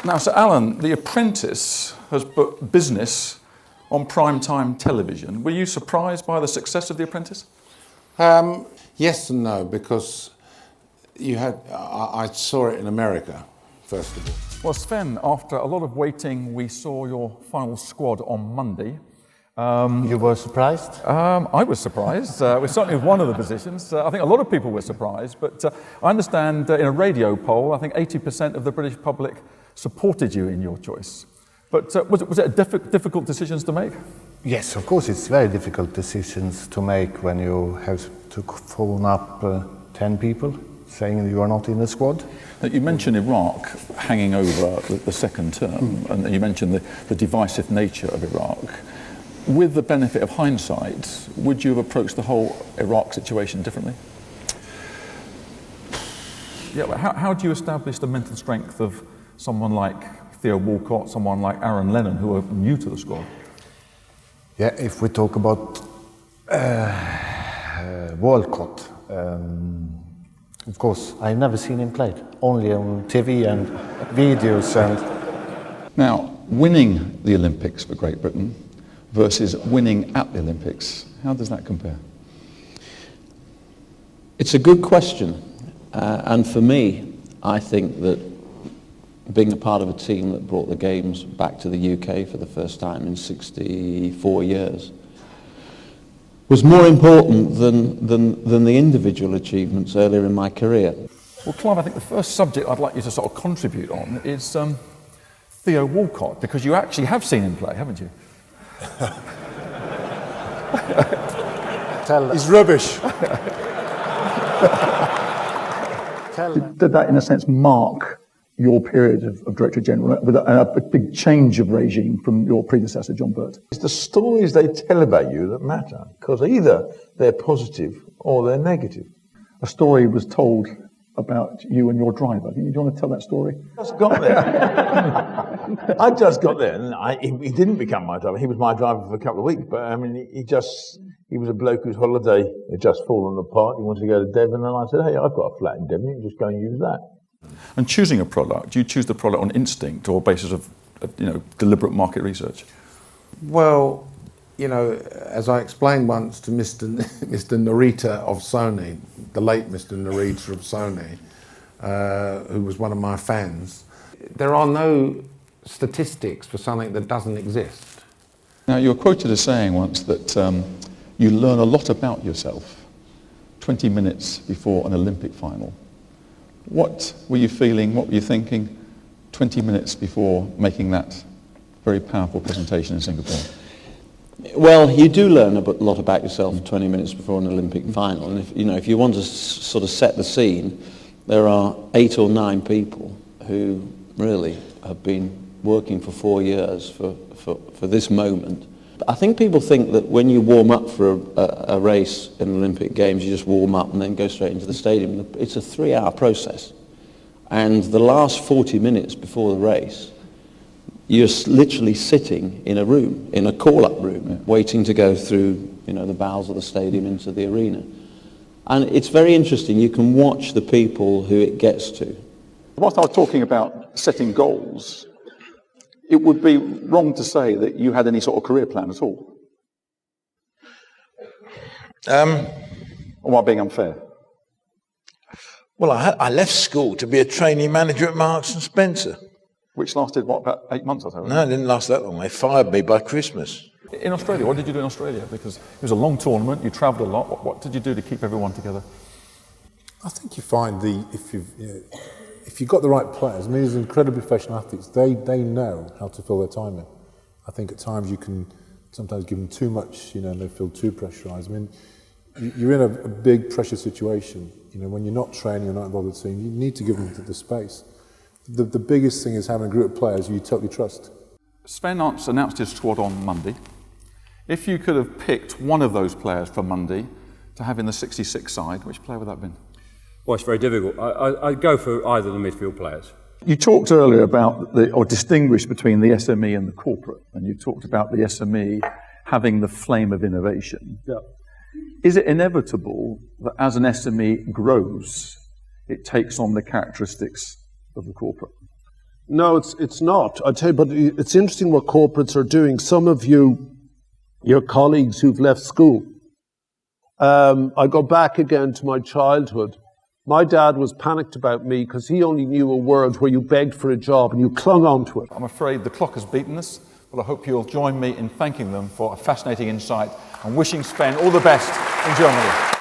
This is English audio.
Now, Sir Alan, The Apprentice has put business on primetime television. Were you surprised by the success of The Apprentice? Yes and no, because I saw it in America, first of all. Well, Sven, after a lot of waiting, we saw your final squad on Monday. You were surprised? I was surprised. It was certainly one of the positions. I think a lot of people were surprised, but I understand in a radio poll, I think 80% of the British public supported you in your choice. But was it difficult decisions to make? Yes, of course, it's very difficult decisions to make when you have to phone up 10 people saying you are not in the squad. You mentioned Iraq hanging over the second term, and you mentioned the divisive nature of Iraq. With the benefit of hindsight, would you have approached the whole Iraq situation differently? Yeah, how do you establish the mental strength of someone like Theo Walcott, someone like Aaron Lennon, who are new to the squad? Yeah, if we talk about Walcott, of course, I've never seen him play, only on TV and videos. Now, winning the Olympics for Great Britain versus winning at the Olympics, how does that compare? It's a good question, and for me, I think that being a part of a team that brought the Games back to the UK for the first time in 64 years was more important than the individual achievements earlier in my career. Well, Clive, I think the first subject I'd like you to sort of contribute on is Theo Walcott, because you actually have seen him play, haven't you? He's rubbish. Did that, in a sense, mark your period of Director General with a big change of regime from your predecessor, John Birt? It's the stories they tell about you that matter, because either they're positive or they're negative. A story was told about you and your driver. Do you want to tell that story? I just got there. I just got there, and he didn't become my driver. He was my driver for a couple of weeks, but I mean, he was a bloke whose holiday had just fallen apart. He wanted to go to Devon, and I said, hey, I've got a flat in Devon, you can just go and use that. And choosing a product, do you choose the product on instinct or basis of deliberate market research? Well, as I explained once to Mr. Narita of Sony, the late Mr. Narita of Sony, who was one of my fans, there are no statistics for something that doesn't exist. Now, you were quoted as saying once that you learn a lot about yourself 20 minutes before an Olympic final. What were you feeling, what were you thinking 20 minutes before making that very powerful presentation in Singapore? Well, you do learn a lot about yourself 20 minutes before an Olympic final, and if you want to sort of set the scene, there are 8 or 9 people who really have been working for 4 years for this moment. I think people think that when you warm up for a race in the Olympic Games, you just warm up and then go straight into the stadium. It's a 3-hour process, and the last 40 minutes before the race, you're literally sitting in a room, in a call-up room, waiting to go through, the bowels of the stadium into the arena. And it's very interesting. You can watch the people who it gets to. Whilst I was talking about setting goals, it would be wrong to say that you had any sort of career plan at all. Or am I being unfair? Well, I left school to be a trainee manager at Marks and Spencer. Which lasted, about 8 months or so? No, it didn't last that long. They fired me by Christmas. In Australia, what did you do in Australia? Because it was a long tournament, you travelled a lot. What did you do to keep everyone together? I think you find if you've got the right players, I mean, these incredibly professional athletes, they know how to fill their time in. I think at times you can sometimes give them too much, and they feel too pressurised. I mean, you're in a big pressure situation. When you're not training, you're not involved with the team, you need to give them the space. The biggest thing is having a group of players you totally trust. Sven announced his squad on Monday. If you could have picked one of those players for Monday to have in the 66 side, which player would that have been? Well, it's very difficult. I'd go for either of the midfield players. You talked earlier about or distinguished between the SME and the corporate, and you talked about the SME having the flame of innovation. Yeah. Is it inevitable that as an SME grows, it takes on the characteristics of the corporate? No, it's not. I tell you, but it's interesting what corporates are doing. Some of you, your colleagues who've left school, I go back again to my childhood. My dad was panicked about me because he only knew a world where you begged for a job and you clung on to it. I'm afraid the clock has beaten us, but I hope you'll join me in thanking them for a fascinating insight and wishing Sven all the best in Germany.